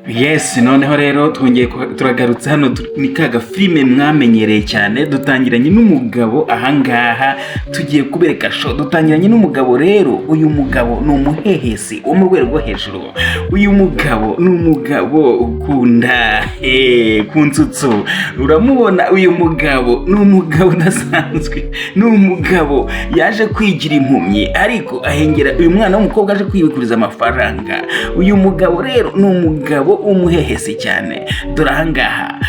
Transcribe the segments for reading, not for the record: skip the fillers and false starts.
Yes, noneho rero twongeye turagarutse hano ni kaga filime mwamenyereye cyane. Dutangiranye n'umugabo ahangaha tugiye kubereka show. Dutangiranye n'umugabo rero, uyu mugabo ni umuhehesi wo mu rwego rwo hejuru. Uyu mugabo ni umugabo ukunda kunsutsu. Uramubona uyu mugabo ni umugabo udasanzwe, ni umugabo yaje kwigira impumyi ariko ahengera uyu mwana w'umukobwa aje kwibikuriza amafaranga. Uyu mugabo rero ni umugabo umuhehesi cyane. Dore ahangaha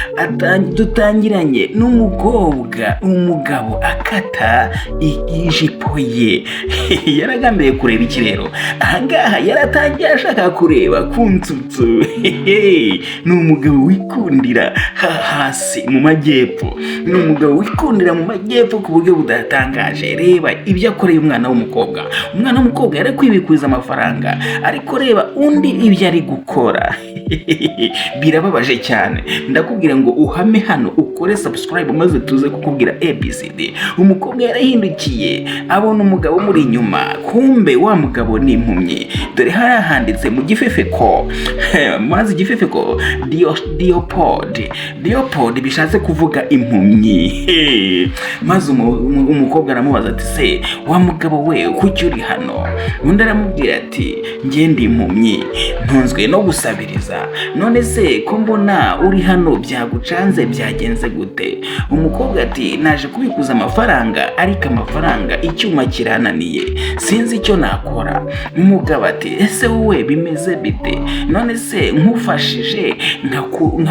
dutangiranye n'umukobwa, umugabo akata ijipo ye. Yaragambiriye kureba iki rero? Ahangaha yaratangiye ashaka kureba kunsutsu. Ni umugabo wikundira hasi mu majyepfo, ni umugabo wikundira mu majyepfo ku buryo budatangaje. Reba ibyo akoreye umwana w'umukobwa. Umwana w'umukobwa yari kwibikuriza amafaranga ariko reba undi ibyo ari gukora. Birababaje cyane. Ndakubwira ngo uhame hano ukore subscribe maze tuze kukubwira ABCD. Umukobwa yarahindukiye abona umugabo muri inyuma, kumbe wa mugabo ni impumyi. Dore handitse mu gifefeko maze igifefeko diopod bishatse kuvuga impumyi. Maze umukobwa aramubaza ati se wa mugabo we kuki uri hano? Undi aramubwira ati njye ndi impumyi ntunzwe no gusabiriza, none se ko mbona uri hano byagucanze byagenze gute? Umukobwa ati naje kubikuza amafaranga ariko amafaranga icyuma kirananiye sinzi icyo nakora. Umugabo ati ese wowe bimeze bite? None se nkufashije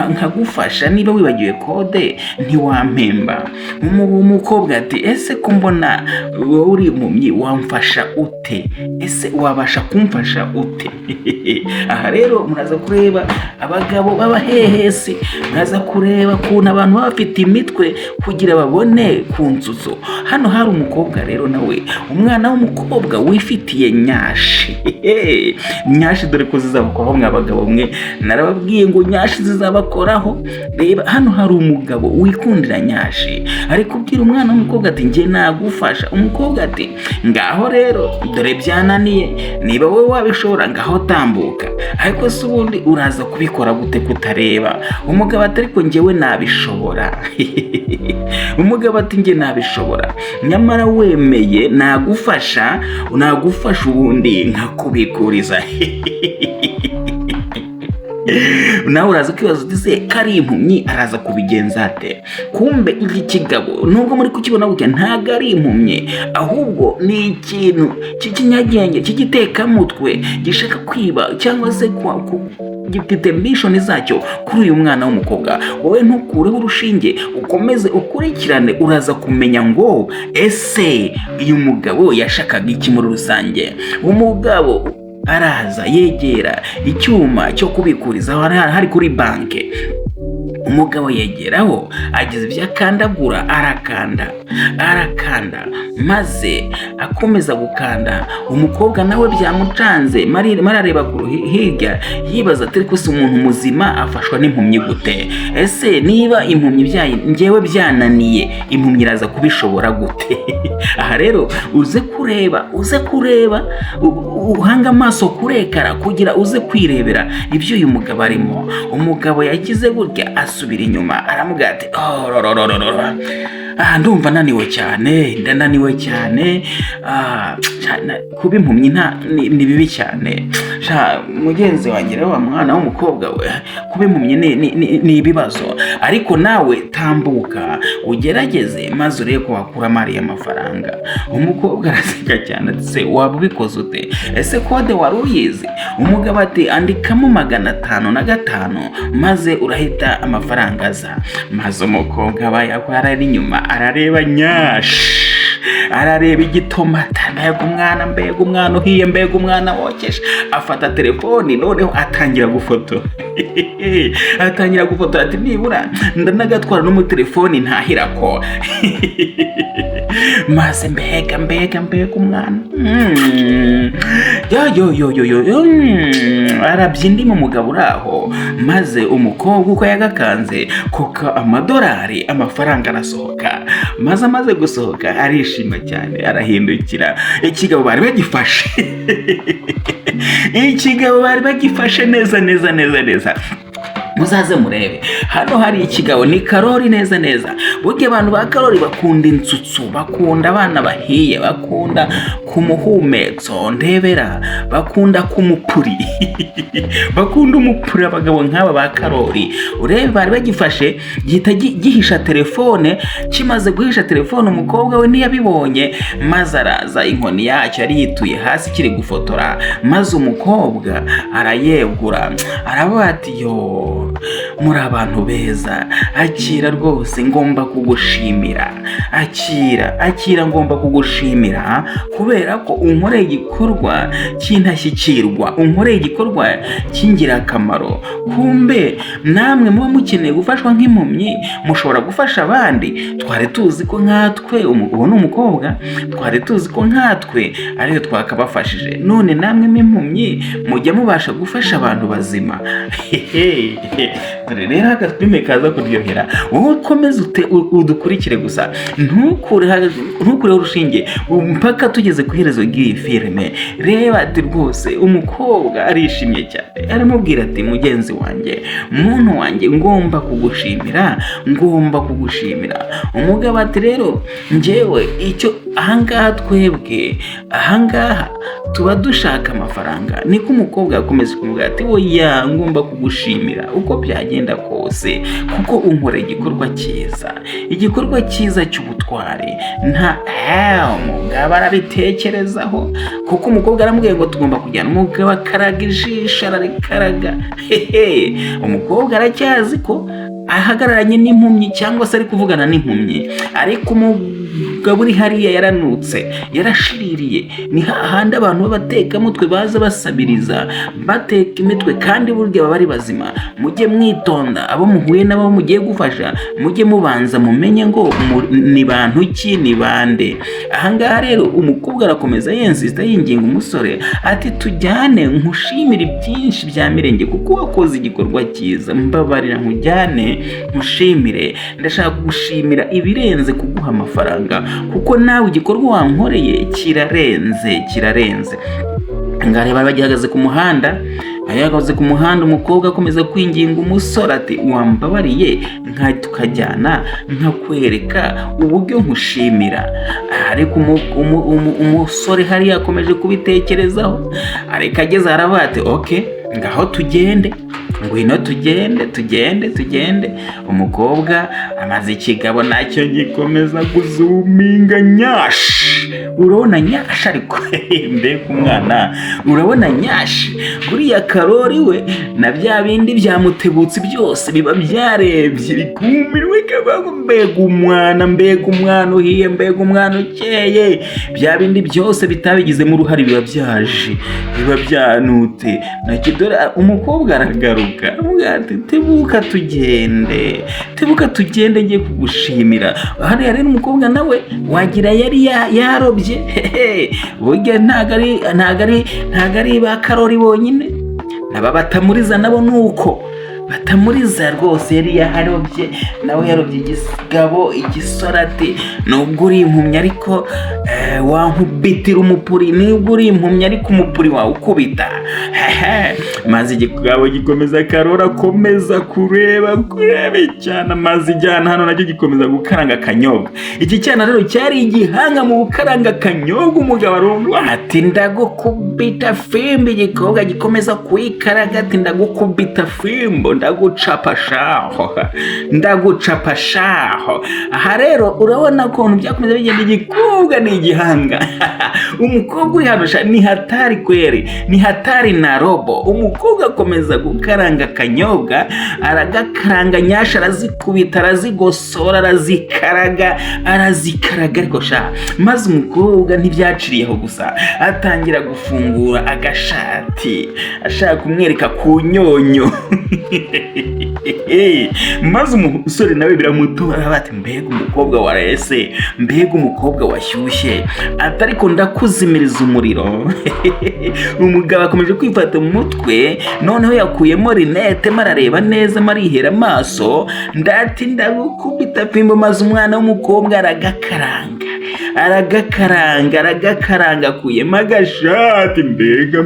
nkagufasha niba wibagiwe kode ntiwampemba? Umukobwa ati ese ko mbona uri impumyi wamfasha ute? Ese wabasha kumfasha ute? Aha rero muraza kureba abagabo b'abahehesi, muraza kureba kuntu abantu baba bafite imitwe kugira babone kunsutsu. Hano hari umukobwa rero nawe, umwana w'umukobwa wifitiye nyashi. Nyashi dore ko zizabakoraho mwabagabo mwe, narababwiye ngo nyashi zizabakoraho. Reba hano hari umugabo wikundira nyashi ari kubwira umwana w'umukobwa ati njye nagufasha. Umukobwa ati ngaho rero dore byananiye, niba wowe wabishobora ngaho tambuka, ariko se ubundi uraza kubikora gute kutareba? Umugabo ati ariko njyewe nabishobora. Umugabo ati njye nabishobora, nyamara wemeye nagufasha ubundi nkakubikuriza. Nawe uraza kwibaza uti se kari impumyi araza kubigenza ate? Kumbe iki kigabo nubwo muri kukibona gutya ntago ari impumyi, ahubwo ni ikintu cy'ikinyagenge cy'igitekamutwe gishaka kwiba cyangwa se gifite mission zacyo kuri uyu mwana w'umukobwa. Wowe ntukureho urushinge, ukomeze ukurikirane, uraza kumenya ngo ese uyu mugabo yashakaga iki muri rusange. Umugabo araza yegera icyuma cyo kubikuriza hari kuri banke. Umugabo yegeraho ageze ibyo akandagura, arakanda maze akomeza gukanda. Umukobwa nawe byamucanze, marareba hirya yibaza ati ariko se umuntu muzima afashwa n'impumyi gute? Ese niba impumyi njyewe byananiye, impumyi iraza kubishobora gute? Aha rero uze kureba uhanga amaso kurekara kugira uze kwirebera ibyo uyu mugabo arimo. Umugabo yagize gutya asubira inyuma, aramubwira ati ndumva naniwe cyane, kuba impumyi ni bibi cyane. Mugenzi wanjye rero wa mwana w'umukobwa we, kuba impumyi ni ibibazo, ariko nawe tambuka ugerageze maze urebe ko wakuramo ariya mafaranga. Umukobwa araseka cyane ati se waba ubikoze ute? Ese kode wari uyizi? Umugabo ati andikamo 505 maze urahita amafaranga aza. Maze umukobwa aba yakwara inyuma arareba nyashi, arareba igitomata, mbega umwana uhiye, mbega umwana wokeje. Afata telefoni noneho atangira gufotora. Ati nibura ndanagatwara no mu telefoni ntahirako. Maze mbega umwana arabye indimi umugabo uraho. Maze umukobwa uko yagakanze kuko amadolari amafaranga arasohoka. Maze amaze gusohoka arishima cyane, arahindukira. Ikigabo bari bagifashe ikigabo bari bagifashe neza, muzaze murebe. Hano hari ikigabo, ni Karori neza. Burya abantu ba Karori bakunda insutsu, bakunda abana bahiye, bakunda kumuhumetso ndebera, bakunda kumupuri bakunda umupuri. Abagabo nk'aba ba Karori urebe bari bagifashe, gihita gihisha telefone. Kimaze guhisha telefone, umukobwa we ntiyabibonye, maze araza, inkoni yacyo yari yituye hasi kiri gufotora, maze umukobwa arayegura, aravuga ati yo, muri abantu beza, akira rwose, ngomba kugushimira, akira ngomba kugushimira, kubera ko unkoreye igikorwa cy'intashyikirwa, unkoreye igikorwa cy'ingirakamaro. Kumbe namwe muba mukeneye gufashwa nk'impumyi, mushobora gufasha abandi. Twari tuzi ko nkatwe, uwo ni umukobwa, twari tuzi ko nkatwe ariyo twakabafashije, none namwe m'impumyi mujya mubasha gufasha abantu bazima. Rero agafilme kaza kuryohera, wowe komeza udukurikire gusa, ntukure urushinge mpaka tugeze ku iherezo ry'iyi filime. Reba ati rwose umukobwa arishimye cyane, aramubwira ati mugenzi wanjye, muntu wanjye, ngomba kugushimira. Umugabo ati rero njyewe icyo ahangaha, twebwe ahangaha tuba dushaka amafaranga. Niko umukobwa yakomeje kumubwira ati oya, ngomba kugushimira uko byagenda kose, kuko unkoreye igikorwa cyiza cy'ubutwari. Umugabo arabitekerezaho, kuko umukobwa aramubwiye ngo tugomba kujyana. Umugabo akaraga ijisho, ararikaraga. Umukobwa aracyazi ko ahagararanye n'impumyi, cyangwa se ari kuvugana n'impumyi, ariko umugabo uri hariya yaranutse, yarashiririye. Ni hahandi abantu b'abatekamutwe baza basabiriza, bateka imitwe, kandi burya baba ari bazima. Mujye mwitonda, abo muhuye nabo mugiye gufasha, mujye mubanza mumenye ngo ni bantu ki, ni bande. Ahangaha rero umukobwa arakomeza yensista, yinginga umusore ati tujyane, nkushimire byinshi bya mirenge, kuko wakoze igikorwa cyiza. Mbabarira nkujyane nkushimire, ndashaka kugushimira ibirenze kuguha amafaranga, kuko nawe igikorwa wankoreye kirarenze. Ngareba bagihagaze ku muhanda, umukobwa akomeza kwinginga umusore ati wambabariye tukajyana, nkakwereka uburyo nkushimira. Ariko umusore hariya akomeje kubitekerezaho, ariko ageze aravuga ati okay, ngaho tugende, ngwino tugende. Umukobwa amaze ikigabo nacyo gikomeza guzuminga nyashi. Urabona nyashi, ariko mbega umwana, urabona nyashi. Buriya Karori we na bya bindi byamutebutse byose biba byarebye, bikumirwe, kabago mbega umwana uhiye, mbega umwana ukeye. Bya bindi byose bitabigizemo uruhare biba byaje, biba byanute. Nakidora umukobwa aragaruka, ati tebuka tugende, ngiye kugushimira. Hariya rero umukobwa nawe wagira yari yarobye. Burya ntago ari ba Karori bonyine, naba batamuriza nabo nuko batamuriza rwose. Yari yarobye nawe, yarobye igigabo, igisore ati nubwo uri impumyi ariko wankubitira umupuri, nubwo uri impumyi ariko umupuri wawe ukubita. Maze igigabo gikomeza, Karori akomeza kureba cyane, maze ijyana hano nacyo gikomeza gukaranga akanyobwa. Iki cyana rero cyari igihanga mu gukaranga akanyobwa. Umugabo arumva ati ndagukubita fimbo. Igikobwa gikomeza kwikaraga ati ndagukubita fimbo, ndagucapa shaho. Aha rero urabona ukuntu byakomeza bigenda. Igikobwa ni igihanga. Umukobwa uri hano ni hatari kweri, ni hatari na robo. Umukobwa akomeza gukaranga akanyobwa, aragakaranga nyashi, arazikubita, arazigosora, arazikaraga ariko maze umukobwa ntibyaciriyeho gusa, atangira gufungura agashati ashaka kumwereka ku nyonyo. maze umusore nawe biramutora bati mbega umukobwa warese, mbega umukobwa washyushye, ariko ndakuzimiriza umuriro. Umugabo akomeje kwifata mu mutwe, noneho yakuyemo rinete marareba neza marihera amaso, ndati ndagukubita pimbo, maze umwana w'umukobwa aragakaranga akuyemo agashati, mbega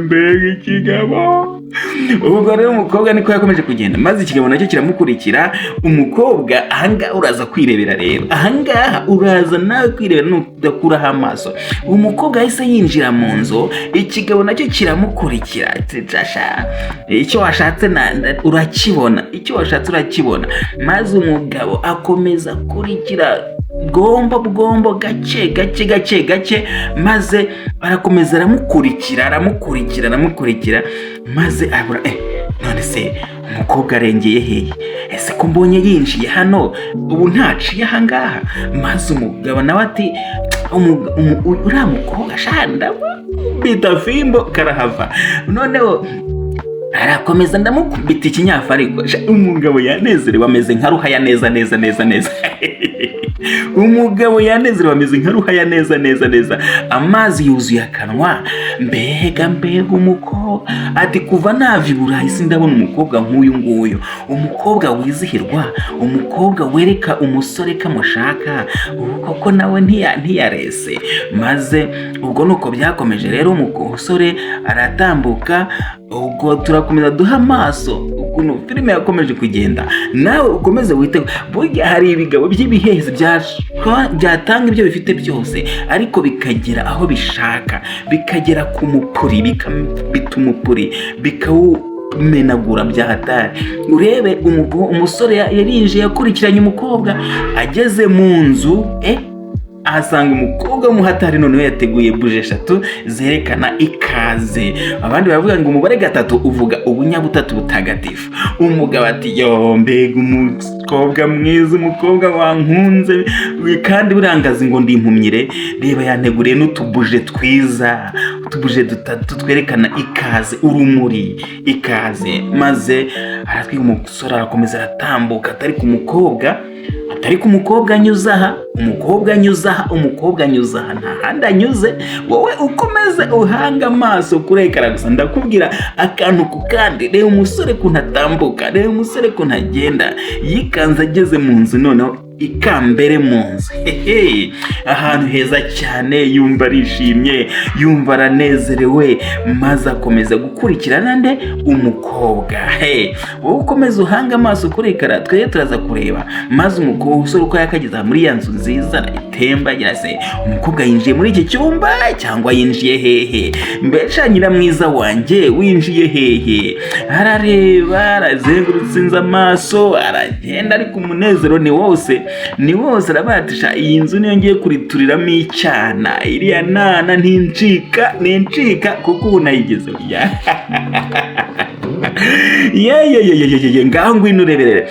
ikigabo. Ubwo rero umukobwa niko yakomeje kugenda, maze ikigabo nacyo kiramukurikira. Umukobwa ahangaha uraza kwirebera rero, ahangaha uraza nawe kwirebera nudakuraho amaso. Umukobwa yahise yinjira mu nzu, ikigabo nacyo kiramukurikira. Icyo washatse urakibona, maze umugabo akomeza akurikira bwombo gake, maze arakomeza aramukurikira, maze abura none se umukobwa arengeye hehe, ese ko mbonye yinjiye hano ubu ntaciye ahangaha. Maze umugabo nawe ati uriya mukobwa shanda bita fimbo karahava, noneho arakomeza ndamukubita ikinyafariko. Umugabo yanezerewe ameze nka ruhaya neza. Umugabo yanezerewe ameze nka ruhaya neza, amazi yuzuye akanwa. Mbega umukobwa ati kuva nava i Burayi sindabona umukobwa nk'uyu nguyu, umukobwa wizihirwa, umukobwa wereka umusore kamushaka, koko nawe ntiyarese. Maze ubwo nuko byakomeje rero, umusore aratambuka, ubwo turakomeza duha amaso ukuntu filime yakomeje kugenda. Nawe ukomeze witego, burya hari ibigabo by'ibihezi byatanga ibyo bifite byose, ariko bikagera aho bishaka, bikagera ku mupuri, bikabita umupuri, bikawumenagura bya hatari. Urebe umusore yarinjiye akurikiranye umukobwa, ageze mu nzu ahasanga umukobwa w'umuhatari, noneho yateguye buje 3 zerekana ikaze. Abandi baravuga ngo umubare 3 uvuga ubunyabutatu butagatifu. Umugabo ati yo mbega umukobwa mwiza, umukobwa wankunze kandi burangaza ngo ndi impumyire, reba yanteguriye n'utubuje twiza, utubuje 3 twerekana ikaze, urumuri, ikaze. Maze aratwiga umusore arakomeza aratambuka, atari ku mukobwa anyuza aha, nta handi anyuze. Wowe ukomeze uhanga amaso kurekara gusa, ndakubwira akantu ku kandi. Reba umusore kuntu atambuka, reba umusore kuntu agenda, yikanze ageze mu nzu, noneho ikambere mu nzu, ahantu heza cyane, yumva arishimye, yumva aranezerewe, maze akomeza gukurikirana umukobwa. Wowe ukomeza uhanga amaso kurekara, tweye turaza kureba. Maze umusore uko yakageze muri ya nzu nziza itemba, agira se umukobwa yinjiye muri iki cyumba cyangwa yinjiye hehe, mbese nyiramwiza wanjye winjiye hehe. Arareba, arazengurutse inzu amaso, aragenda, ariko umunezero ni wose arabatisha. Iyi nzu niyo ngiye kurituriramo icyana, iriya nana ntincika kuko ubu nayigeze. Ngaho ngwino ureberere,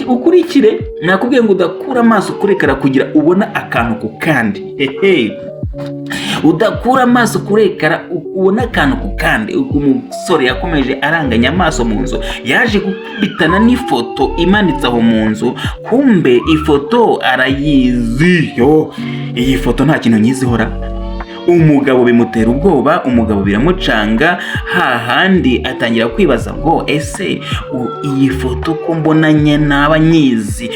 ukurikire. Nakubwiye ngo udakura amaso kurekara kugira ubona akantu ku kandi. Udakura amaso kurekara ubona akantu ku kandi. Umusore yakomeje aranganya amaso mu nzu, yaje gukubitana n'ifoto imanitse aho mu nzu. Kumbe ifoto arayizi. Iyi foto nta kintu nyizihora. Umugabo bimutera ubwoba, umugabo biramucanga, hahandi atangira kwibaza ngo ese iyi foto ko mbonanye naba nyizi,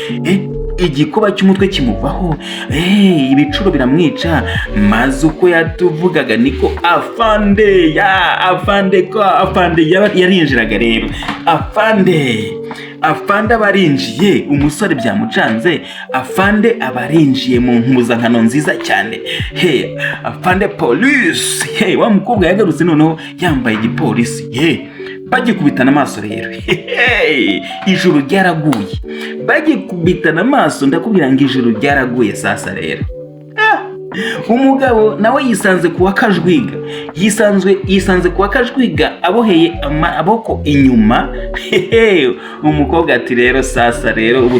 igikuba cy'umutwe kimuvaho, ibicuro biramwica. Maze uko yatuvugaga niko afande yarinjiraga rero. Afande abarinjiye, umusore byamucanze. Afande abarinjiye mu mpuzankano nziza cyane, afande police. Wa mukobwa yagarutse noneho yambaye igipolisi, bagikubitana amaso rero. Ijuru ryaraguye, bagikubitana amaso, ndakubwira ngo ijuru ryaraguye. Sasa rero umugabo nawe yisanze kuwa kajwiga, aboheye amaboko inyuma. Umukobwa ati rero sasa rero ubu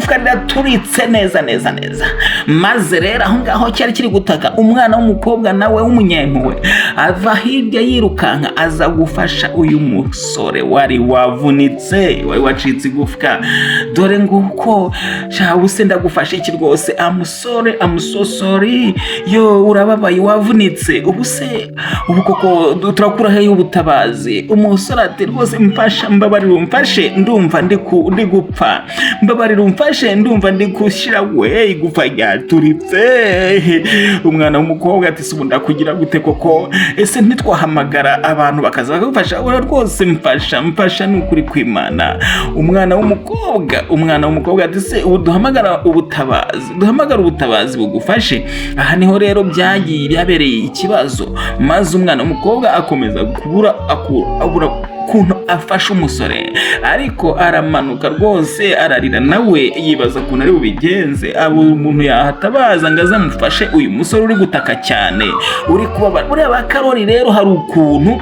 igufwa riraturitse neza neza neza. Maze rero aho ngaho cyari kiri gutaka, umwana w'umukobwa nawe w'umunyempuhwe ava hirya yirukanka aza gufasha uyu musore wari wavunitse, wari wacitse igufwa. Dore nguko shawe se ndagufasha iki rwose, amusore amusosori yo urababaye wavunitse, ubu koko turakura he ubutabazi? Umusore ati rwose mfasha, mbabarira umfashe, ndumva ndi gupfa, mbabarira umfashe, ndumva ndi gushira we igufwa ryaturitse. Umwana w'umukobwa ati subu ndakugira gute koko, ese ntitwahamagara abantu bakaza bagufasha? Ura rwose mfasha n'ukuri kw'Imana. Umwana w'umukobwa ati se ubu duhamagara ubutabazi bugufashe? Aha niho rero byabereye ikibazo, maze umwana w'umukobwa akomeza abura ukuntu afashe umusore, ariko aramanuka rwose ararira, nawe yibaza ukuntu ari bubigenze. abo umuntu yahatabaza ngo azamufashe uyu musore uri gutaka cyane, uri kubabara. Buriya ba Karoli rero hari ukuntu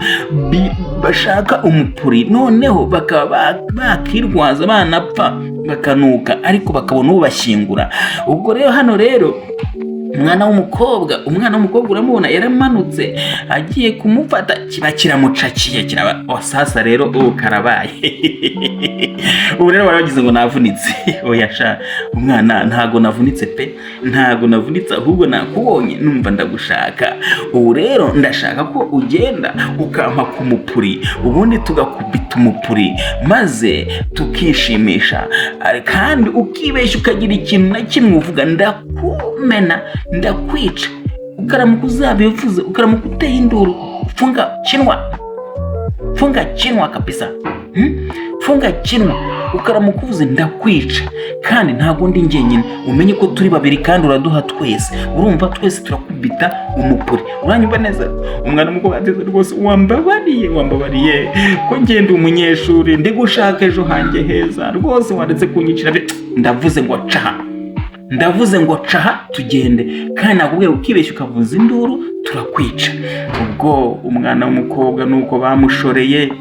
bashaka umupuri, noneho bakaba bakirwaza banapfa bakanuka, ariko bakabona ubashyingura. Ubwo rero hano rero umwana w'umukobwa uramubona yaramanutse agiye kumufata, kiba kiramucakiye sasa rero ubu karabaye. Ubu rero baragize ngo navunitse. Oya sha umwana, ntago navunitse pe, ntago navunitse, ahubwo nakubonye numva ndagushaka. Ubu rero ndashaka ko ugenda ukampa ku mupuri, ubundi tugakubita umupuri maze tukishimisha, kandi ukibeshya ukagira ikintu na kimwe uvuga ndakumena ndakwica, ukaramuka uzabivuze, ukaramuka uteye induru, funga kinwa kabisa, funga kinwa, ukaramuka uvuze ndakwica, kandi ntago ndi njyenyine, umenye ko turi babiri kandi uraduha twese, urumva twese turakubita umupuri. Uranyumva neza? Umwana w'umukobwa ati rwose wambabariye ko ngenda umunyeshuri ndi gushaka ejo hanjye heza, rwose wandetse kunyicira. Ndavuze ngo caha tugende, kandi nakubwira ukibeshya ukavuza induru turakwica. Ubwo umwana w'umukobwa nuko bamushoreye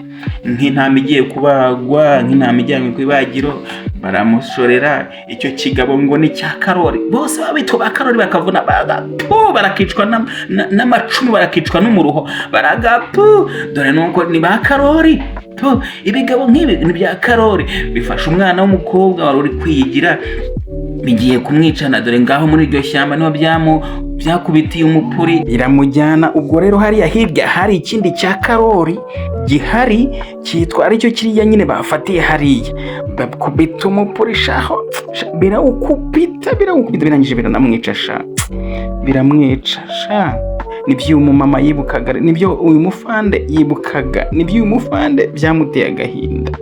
nk'intama igiye kubagwa, nk'intama ijyanywe ku ibagiro, baramushorera. Icyo kigabo ngo ni cya Karoli, bose babitwa ba Karoli, bakavuna barakicwa n'amacumu, barakicwa n'umuruho, baragapu. Dore nuko ni ba Karoli. Ibigabo nk'ibi ni bya Karoli bifasha umwana w'umukobwa wari uri kwigira, bigiye kumwicana. Dore ngaho muri iryo shyamba niho byakubitiye umupuri iramujyana. Ubwo rero hariya hirya hari ikindi cya Karoli gihari cyitwa aricyo kiriya nyine bafatiye hariya, bakubita umupuri shaho, birawukubita birangije biranamwica sha, biramwica sha. Nibyo uyu mumama yibukaga, nibyo uyu mufande yibukaga, nibyo uyu mufande byamuteye agahinda.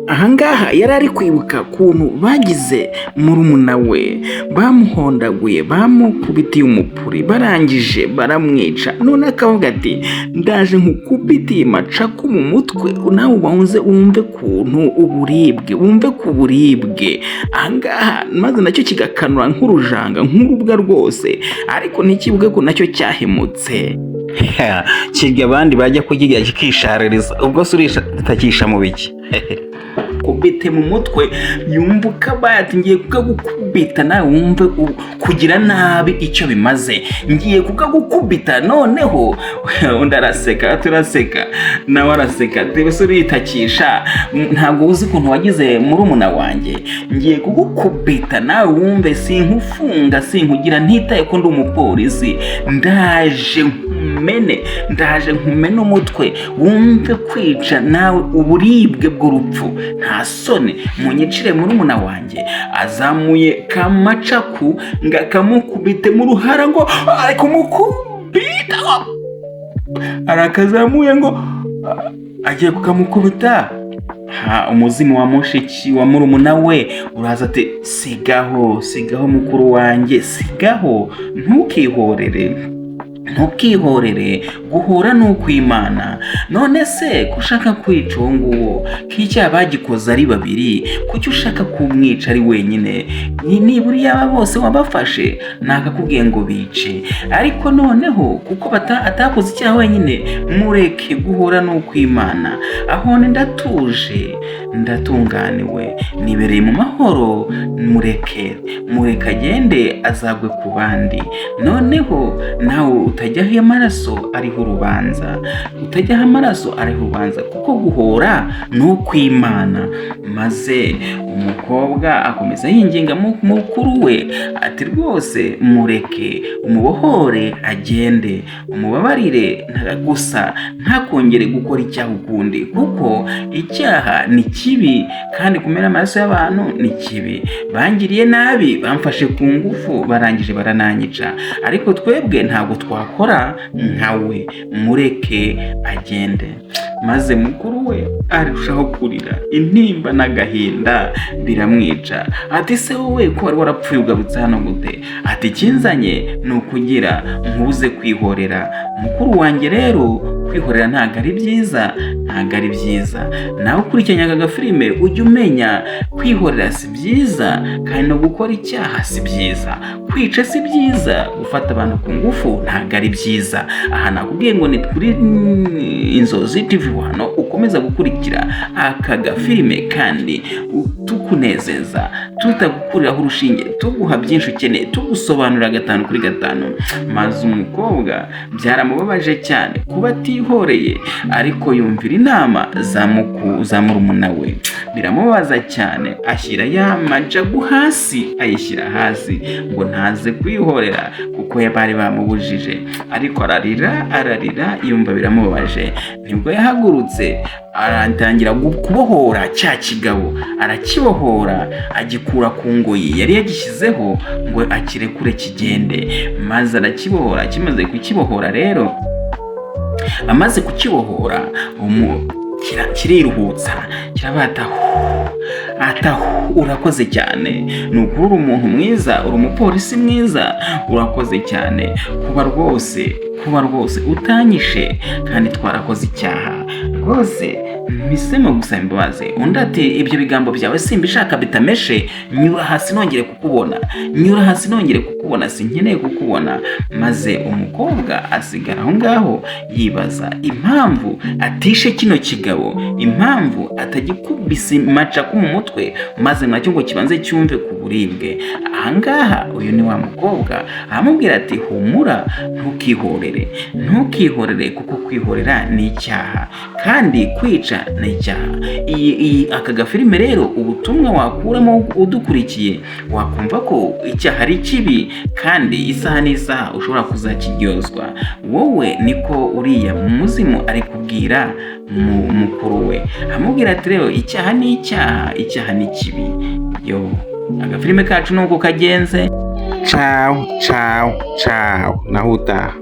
Ahangaha yari ari kwibuka kuntu bagize murumuna we, bamuhondaguye, bamukubitiye umupuri, barangije baramwica. None akavuga ati ndaje nkukubitiye macaku mu mutwe, nawe ubanze wumve kuntu uburibwe, wumve ku buribwe. Ahangaha maze nacyo kigakanura nk'urujanga, nk'urubwa rwose, ariko ntikibuge ko nacyo cyahemutse. Kirya abandi bajya kugiga kikishaririza, ubwo se urisha takisha mu biki? kubite mu mutwe yumva ukabaye ati ngiye kukagukubita nawe wumve kugira nabi icyo bimaze, ngiye kukagukubita. Noneho undi araseka, turaseka nawe araseka, mbese uritakisha, ntabwo uzi ukuntu wagize murumuna wanjye, ngiye kugukubita nawe wumve sinkufunga sinkugira, ntitaye ko ndi umupolisi, ndaje nkumene umutwe wumve kwica nawe uburibwe bw'urupfu, nta soni munyicire murumuna wanjye. Azamuye kamacaku ngo akamukubite mu ruhara, ngo ari kumukubita, arakazamuye ngo agiye kukamukubita. Umuzimu wa mushiki wa murumuna we uraza ati sigaho mukuru wanjye, sigaho, ntukihorere, guhora n'ukwimana. None se kushaka kwica uwo nguwo k'icyaha bagikoze ari babiri, kuki ushaka kumwica ari wenyine? Nibura yaba bose wabafashe nakakubwiye ngo bice, ariko noneho kuko atakoze icyaha wenyine, mureke guhora n'ukwimana. Aho ndatuje ndatunganiwe, nibereye mu mahoro, mureke agende azagwe ku bandi. Noneho nawe utajyaho amaraso ariho urubanza, kuko guhora n'ukwimana. Maze umukobwa akomeza yinginga mukuru we ati rwose mureke, umubohore agende, umubabarire gusa ntakongere gukora icyaha ukundi, kuko icyaha ni kibi kandi kumena amaraso y'abantu ni kibi. Bangiriye nabi, bamfashe ku ngufu, barangije barananyica, ariko twebwe ntabwo twakora nkawe, mureke agende. Maze mukuru we arushaho kurira, intimba n'agahinda biramwica. Ati se wowe ko wari warapfuye ugarutse hano gute? Ati kinzanye ni ukugira nkubuze kwihorera. Mukuru wanjye rero, kwihorera ntabwo ari byiza. Nawe ukurikiranye aka gafilime ujye umenya kwihorera si byiza, kandi no gukora icyaha si byiza, kwica si byiza, gufata abantu ku ngufu ntabwo ari byiza. Aha nakubwiye ngo ni kuri Inzozi TV hano ukomeza gukurikira aka gafilime, kandi tukunezeza, tutagukuriraho urushinge, tuguha byinshi ukeneye, tugusobanurira 5 kuri 5. Maze umukobwa byaramubabaje cyane kuba atihoreye, ariko yumvira inama za murumuna we, biramubaza cyane. Ashyira ya majagu hasi, ayishyira hasi ngo ntaze kwihorera kuko bari bamubujije, ariko ararira yumva biramubabaje. Nibwo yahagurutse aratangira kubohora cya kigabo, arakibohora agikura ku ngoyi yari yagishyizeho ngo akirekure kigende. Maze arakibohora, kimaze kukibohora rero, amaze kukibohora kiriruhutsa, kirabata urakoze cyane, ni ukuri uri umuntu mwiza, uri umupolisi mwiza, urakoze cyane kuba rwose utanyishe, kandi twarakoze icyaha rwose, mpisemo gusaba imbabazi. Undi ati ibyo bigambo byawe simbishaka bitameshe, nyura hasi nongere kukubona, sinkeneye kukubona. Maze umukobwa asigara aho ngaho yibaza impamvu atishe kino kigabo, impamvu atagikubise macaku mu mutwe, maze nacyo ngo kibanze cyumve ku buribwe. Ahangaha uyu ni wa mukobwa aramubwira ati humura, ntukihorere kuko kwihorera ni icyaha, kandi kwica ni icyaha. Aka gafilime rero, ubutumwa wakuramo udukurikiye, wakumva ko icyaha ari kibi, kandi isaha n'isaha ushobora kuzakiryozwa. Wowe niko uriya muzimu ari kubwira mukuru we, amubwira ati rero icyaha ni kibi. Agafilime kacu nuko kagenze. Ciao naho utaha.